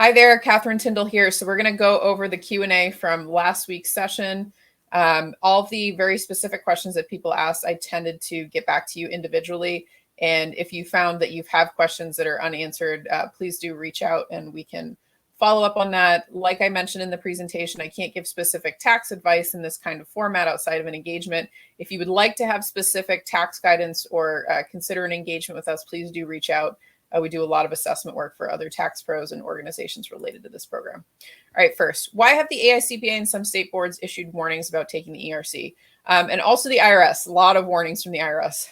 Hi there, Catherine Tindall here. So we're going to go over the Q&A from last week's session. All the very specific questions that people asked, I tended to get back to you individually. And if you found that you have questions that are unanswered, please do reach out and we can follow up on that. Like I mentioned in the presentation, I can't give specific tax advice in this kind of format outside of an engagement. If you would like to have specific tax guidance or consider an engagement with us, please do reach out. We do a lot of assessment work for other tax pros and organizations related to this program. All right, first, why have the AICPA and some state boards issued warnings about taking the ERC? And also the IRS, a lot of warnings from the IRS.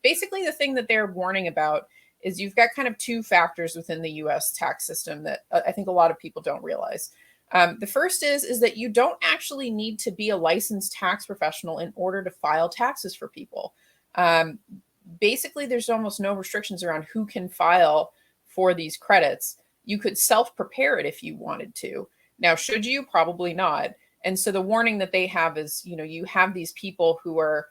Basically, the thing that they're warning about is you've got kind of two factors within the US tax system that I think a lot of people don't realize. The first is that you don't actually need to be a licensed tax professional in order to file taxes for people. Basically, there's almost no restrictions around who can file for these credits. You could self-prepare it if you wanted to. Now, should you? Probably not. And so the warning that they have is, you have these people who are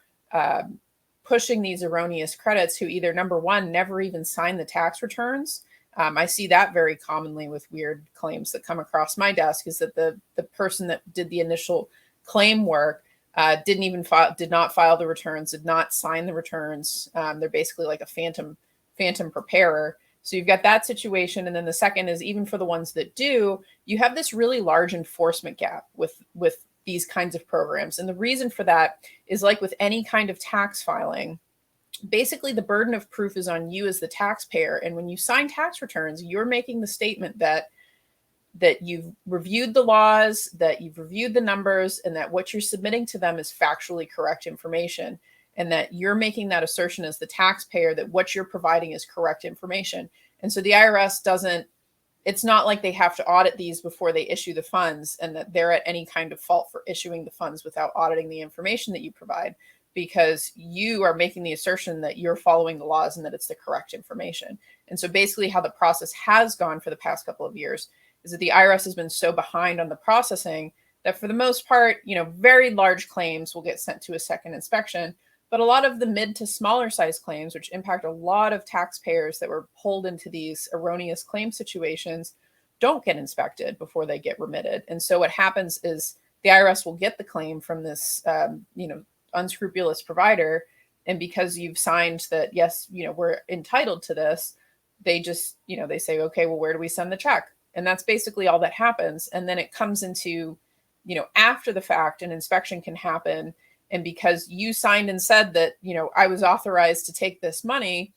pushing these erroneous credits who either, number one, never even sign the tax returns. I see that very commonly with weird claims that come across my desk, is that the person that did the initial claim work did not file the returns, did not sign the returns. They're basically like a phantom preparer. So you've got that situation. And then the second is, even for the ones that do, you have this really large enforcement gap with these kinds of programs. And the reason for that is, like with any kind of tax filing, basically the burden of proof is on you as the taxpayer. And when you sign tax returns, you're making the statement that you've reviewed the laws, that you've reviewed the numbers, and that what you're submitting to them is factually correct information, and that you're making that assertion as the taxpayer that what you're providing is correct information. And so the IRS doesn't, it's not like they have to audit these before they issue the funds, and that they're at any kind of fault for issuing the funds without auditing the information that you provide, because you are making the assertion that you're following the laws and that it's the correct information. And so basically how the process has gone for the past couple of years is that the IRS has been so behind on the processing that for the most part, very large claims will get sent to a second inspection. But a lot of the mid to smaller size claims, which impact a lot of taxpayers that were pulled into these erroneous claim situations, don't get inspected before they get remitted. And so what happens is the IRS will get the claim from this, unscrupulous provider. And because you've signed that, yes, we're entitled to this, they just, they say, okay, well, where do we send the check? And that's basically all that happens. And then it comes into, after the fact, an inspection can happen. And because you signed and said that, I was authorized to take this money,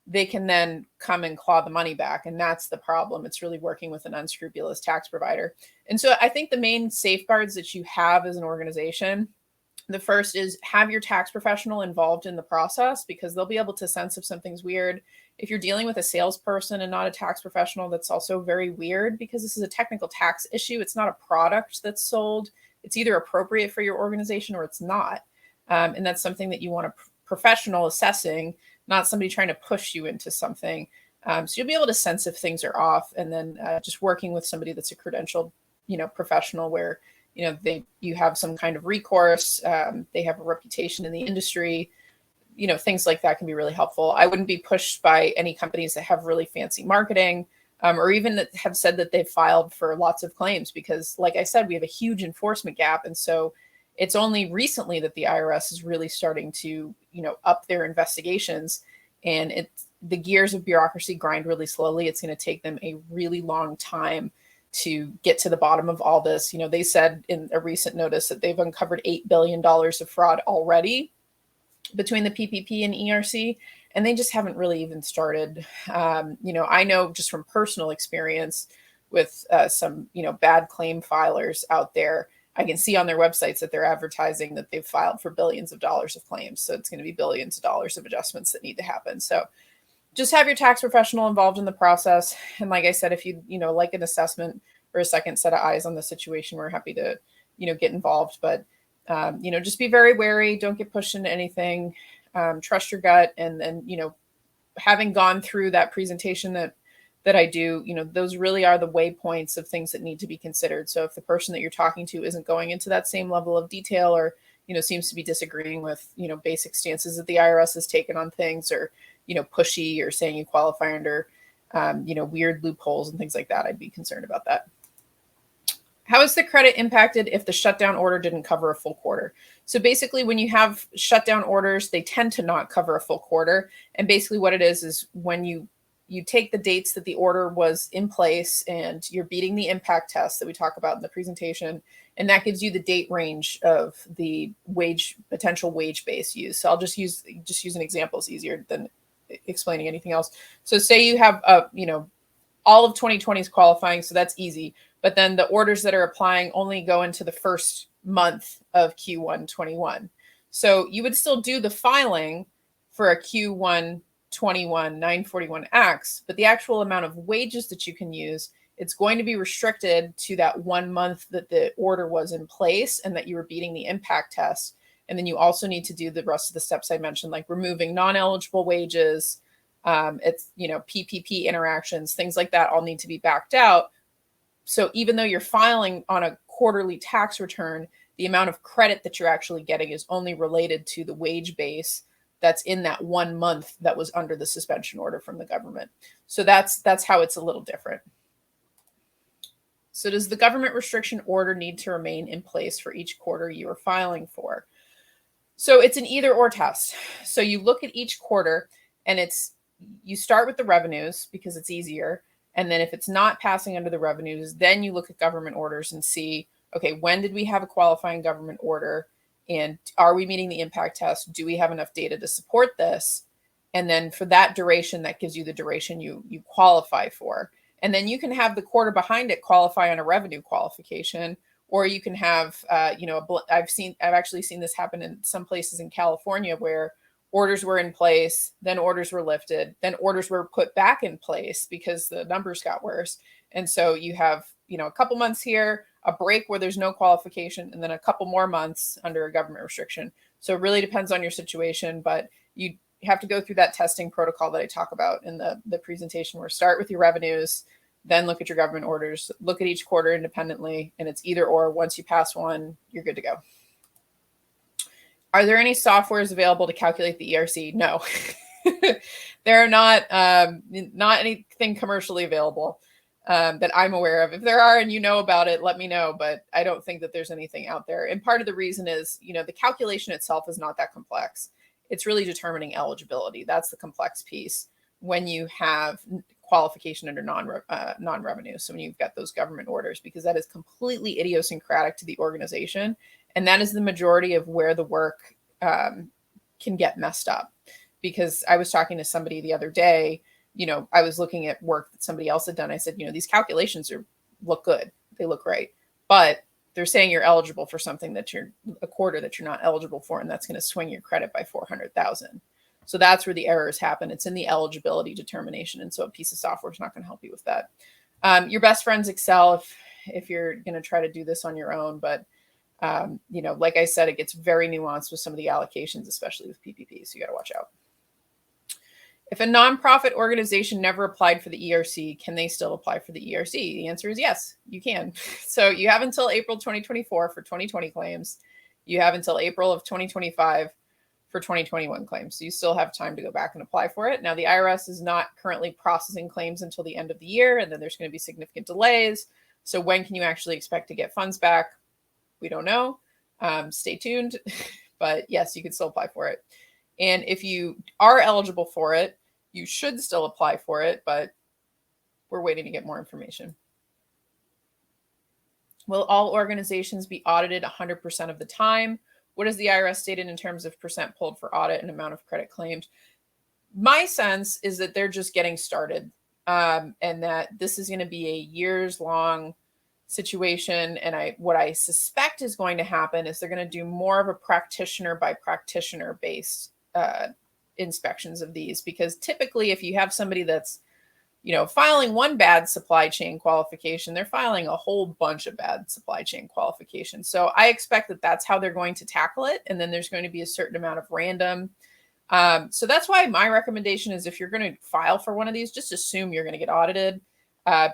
they can then come and claw the money back. And that's the problem. It's really working with an unscrupulous tax provider. And so I think the main safeguards that you have as an organization, the first is have your tax professional involved in the process, because they'll be able to sense if something's weird. If you're dealing with a salesperson and not a tax professional, that's also very weird, because this is a technical tax issue. It's not a product that's sold. It's either appropriate for your organization or it's not. And that's something that you want a professional assessing, not somebody trying to push you into something. So you'll be able to sense if things are off, and then just working with somebody that's a credentialed, professional where, you have some kind of recourse. They have a reputation in the industry. Things like that can be really helpful. I wouldn't be pushed by any companies that have really fancy marketing, or even that have said that they've filed for lots of claims, because like I said, we have a huge enforcement gap. And so it's only recently that the IRS is really starting to, up their investigations, and the gears of bureaucracy grind really slowly. It's going to take them a really long time to get to the bottom of all this. They said in a recent notice that they've uncovered $8 billion of fraud already between the PPP and ERC, and they just haven't really even started. I know just from personal experience with some, bad claim filers out there, I can see on their websites that they're advertising that they've filed for billions of dollars of claims. So it's going to be billions of dollars of adjustments that need to happen. So just have your tax professional involved in the process. And like I said, if you, like an assessment or a second set of eyes on the situation, we're happy to, get involved. But, just be very wary. Don't get pushed into anything. Trust your gut. And then, having gone through that presentation that I do, those really are the waypoints of things that need to be considered. So if the person that you're talking to isn't going into that same level of detail, or, seems to be disagreeing with, basic stances that the IRS has taken on things, or, pushy, or saying you qualify under weird loopholes and things like that. I'd be concerned about that. How is the credit impacted if the shutdown order didn't cover a full quarter? So basically, when you have shutdown orders, they tend to not cover a full quarter. And basically what it is when you take the dates that the order was in place and you're beating the impact test that we talk about in the presentation, and that gives you the date range of the potential wage base use. So I'll just use an example is easier than explaining anything else. So say you have all of 2020 is qualifying, so that's easy. But then the orders that are applying only go into the first month of Q1 21. So you would still do the filing for a Q1 21 941X, but the actual amount of wages that you can use, it's going to be restricted to that 1 month that the order was in place and that you were beating the impact test. And then you also need to do the rest of the steps I mentioned, like removing non-eligible wages, PPP interactions, things like that all need to be backed out. So even though you're filing on a quarterly tax return, the amount of credit that you're actually getting is only related to the wage base that's in that 1 month that was under the suspension order from the government. So that's how it's a little different. So does the government restriction order need to remain in place for each quarter you are filing for? So it's an either or test. So you look at each quarter and you start with the revenues because it's easier. And then if it's not passing under the revenues, then you look at government orders and see, okay, when did we have a qualifying government order? And are we meeting the impact test? Do we have enough data to support this? And then for that duration, that gives you the duration you qualify for. And then you can have the quarter behind it qualify on a revenue qualification, or you can have, I've actually seen this happen in some places in California where orders were in place, then orders were lifted, then orders were put back in place because the numbers got worse. And so you have, a couple months here, a break where there's no qualification, and then a couple more months under a government restriction. So it really depends on your situation, but you have to go through that testing protocol that I talk about in the presentation, where start with your revenues, then look at your government orders, look at each quarter independently, and it's either or. Once you pass one, you're good to go. Are there any softwares available to calculate the ERC? No, there are not anything commercially available that I'm aware of. If there are and you know about it, let me know, but I don't think that there's anything out there. And part of the reason is, the calculation itself is not that complex. It's really determining eligibility. That's the complex piece when you have qualification under non-revenue. So when you've got those government orders, because that is completely idiosyncratic to the organization. And that is the majority of where the work can get messed up. Because I was talking to somebody the other day, I was looking at work that somebody else had done. I said, these calculations look good. They look great. But they're saying you're eligible for something that you're a quarter that you're not eligible for. And that's going to swing your credit by 400,000. So that's where the errors happen. It's in the eligibility determination. And so a piece of software is not going to help you with that. Your best friend's Excel if you're going to try to do this on your own. But like I said, it gets very nuanced with some of the allocations, especially with PPP. So you got to watch out. If a nonprofit organization never applied for the ERC, can they still apply for the ERC? The answer is yes, you can. So you have until April 2024 for 2020 claims. You have until April of 2025 for 2021 claims. So you still have time to go back and apply for it. Now, the IRS is not currently processing claims until the end of the year, and then there's going to be significant delays. So when can you actually expect to get funds back? We don't know. Stay tuned. But yes, you can still apply for it. And if you are eligible for it, you should still apply for it, but we're waiting to get more information. Will all organizations be audited 100% of the time? What is the IRS stated in terms of percent pulled for audit and amount of credit claimed? My sense is that they're just getting started, and that this is going to be a years-long situation. And what I suspect is going to happen is they're going to do more of a practitioner by practitioner based inspections of these, because typically if you have somebody that's filing one bad supply chain qualification, they're filing a whole bunch of bad supply chain qualifications. So I expect that that's how they're going to tackle it. And then there's going to be a certain amount of random. So that's why my recommendation is, if you're going to file for one of these, just assume you're going to get audited,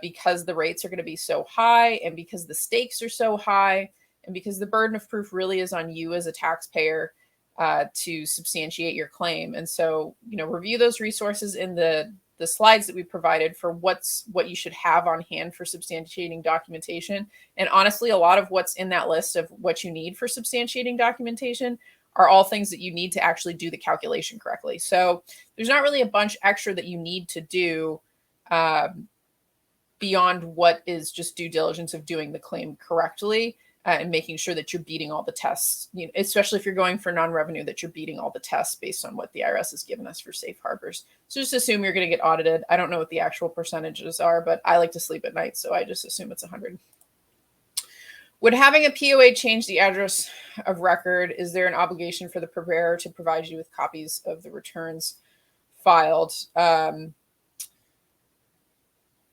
because the rates are going to be so high, and because the stakes are so high, and because the burden of proof really is on you as a taxpayer to substantiate your claim. And so, review those resources in the the slides that we provided for what you should have on hand for substantiating documentation. And honestly, a lot of what's in that list of what you need for substantiating documentation are all things that you need to actually do the calculation correctly. So there's not really a bunch extra that you need to do beyond what is just due diligence of doing the claim correctly and making sure that you're beating all the tests, especially if you're going for non-revenue, that you're beating all the tests based on what the IRS has given us for safe harbors. So just assume you're going to get audited. I don't know what the actual percentages are, but I like to sleep at night, so I just assume it's 100. Would having a POA change the address of record? Is there an obligation for the preparer to provide you with copies of the returns filed?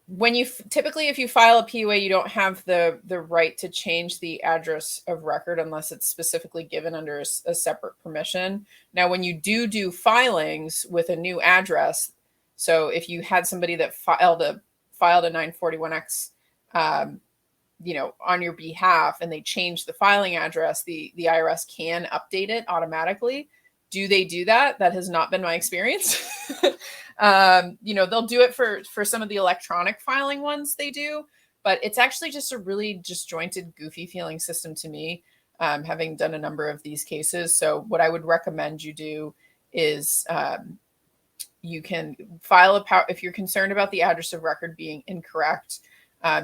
When you typically, if you file a POA, you don't have the right to change the address of record unless it's specifically given under a separate permission. Now, when you do filings with a new address, so if you had somebody that filed a 941X, on your behalf, and they change the filing address, the IRS can update it automatically. Do they do that? That has not been my experience. They'll do it for some of the electronic filing ones they do, but it's actually just a really disjointed, goofy feeling system to me, having done a number of these cases. So what I would recommend you do is you can file if you're concerned about the address of record being incorrect,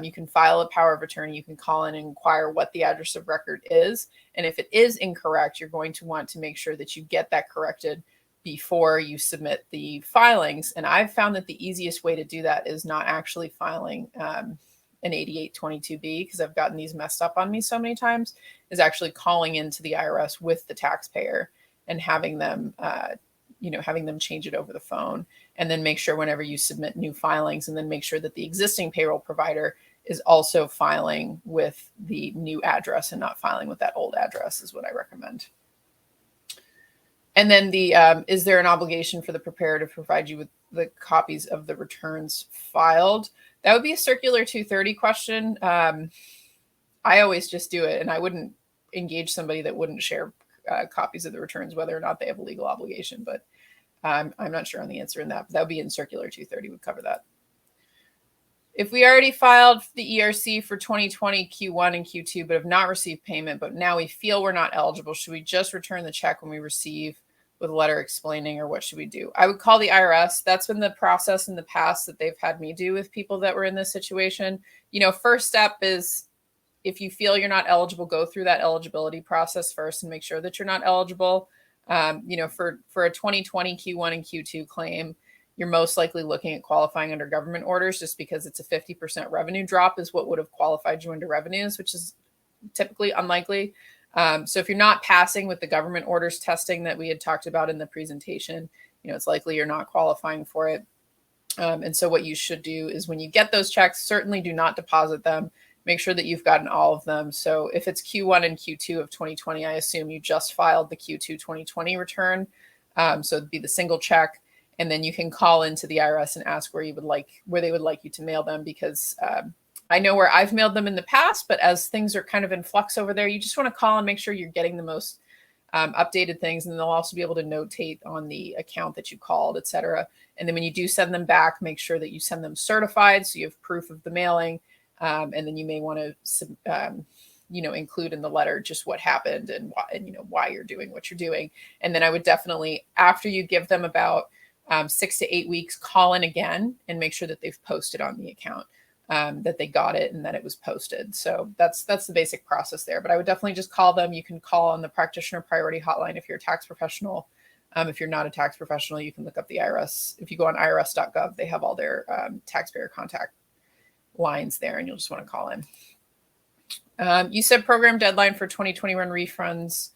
you can file a power of attorney. You can call in and inquire what the address of record is. And if it is incorrect, you're going to want to make sure that you get that corrected before you submit the filings. And I've found that the easiest way to do that is not actually filing an 8822B, because I've gotten these messed up on me so many times, is actually calling into the IRS with the taxpayer and having them change it over the phone, and then make sure whenever you submit new filings, and then make sure that the existing payroll provider is also filing with the new address and not filing with that old address is what I recommend. And then is there an obligation for the preparer to provide you with the copies of the returns filed? That would be a circular 230 question. I always just do it, and I wouldn't engage somebody that wouldn't share copies of the returns, whether or not they have a legal obligation, but I'm not sure on the answer in that. But that would be in circular 230 would cover that. If we already filed the ERC for 2020 Q1 and Q2, but have not received payment, but now we feel we're not eligible, should we just return the check when we receive with a letter explaining, or what should we do? I would call the IRS. That's been the process in the past that they've had me do with people that were in this situation. First step is, if you feel you're not eligible, go through that eligibility process first and make sure that you're not eligible. For a 2020 Q1 and Q2 claim, you're most likely looking at qualifying under government orders, just because it's a 50% revenue drop is what would have qualified you under revenues, which is typically unlikely. So if you're not passing with the government orders testing that we had talked about in the presentation, it's likely you're not qualifying for it. And so what you should do is, when you get those checks, certainly do not deposit them. Make sure that you've gotten all of them. So if it's Q1 and Q2 of 2020, I assume you just filed the Q2 2020 return. So it'd be the single check. And then you can call into the IRS and ask where they would like you to mail them, because I know where I've mailed them in the past, but as things are kind of in flux over there, you just want to call and make sure you're getting the most updated things. And they'll also be able to notate on the account that you called, et cetera. And then when you do send them back, make sure that you send them certified, so you have proof of the mailing. And then you may want to, include in the letter just what happened and why you're doing what you're doing. And then I would definitely, after you give them about 6 to 8 weeks, call in again and make sure that they've posted on the account, that they got it and that it was posted. So that's the basic process there. But I would definitely just call them. You can call on the practitioner priority hotline if you're a tax professional. If you're not a tax professional, you can look up the IRS. If you go on irs.gov, they have all their taxpayer contact lines there, and you'll just want to call in. You said program deadline for 2021 refunds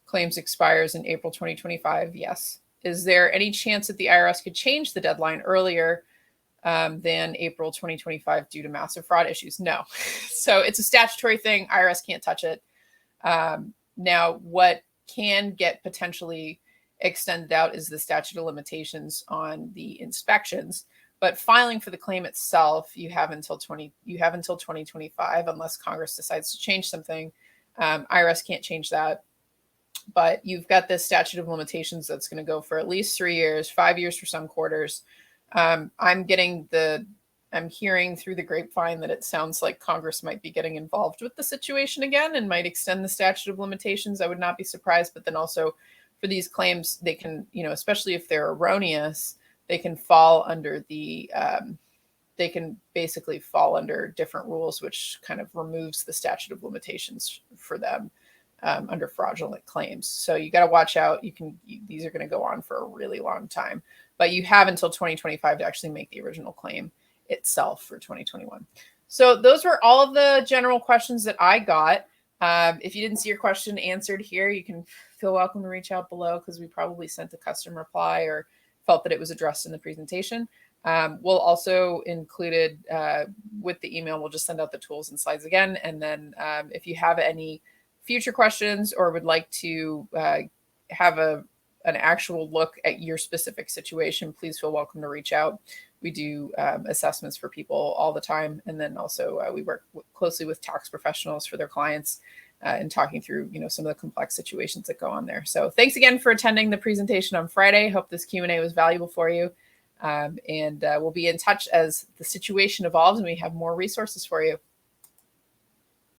claims expires in April 2025. Yes. Is there any chance that the IRS could change the deadline earlier than April 2025 due to massive fraud issues? No. So it's a statutory thing. IRS can't touch it. Now, what can get potentially extended out is the statute of limitations on the inspections. But filing for the claim itself, you have until 2025, unless Congress decides to change something. IRS can't change that. But you've got this statute of limitations that's going to go for at least 3 years, 5 years for some quarters. I'm hearing through the grapevine that it sounds like Congress might be getting involved with the situation again and might extend the statute of limitations. I would not be surprised. But then also for these claims, they can, especially if they're erroneous, they can fall under they can basically fall under different rules, which kind of removes the statute of limitations for them under fraudulent claims. So you got to watch out. These are going to go on for a really long time, but you have until 2025 to actually make the original claim itself for 2021. So those were all of the general questions that I got. If you didn't see your question answered here, you can feel welcome to reach out below, because we probably sent a custom reply or felt that it was addressed in the presentation. We'll also included with the email, we'll just send out the tools and slides again. And then if you have any future questions or would like to have an actual look at your specific situation, please feel welcome to reach out. We do assessments for people all the time. And then also we work closely with tax professionals for their clients and talking through, some of the complex situations that go on there. So thanks again for attending the presentation on Friday. Hope this Q&A was valuable for you. And we'll be in touch as the situation evolves and we have more resources for you.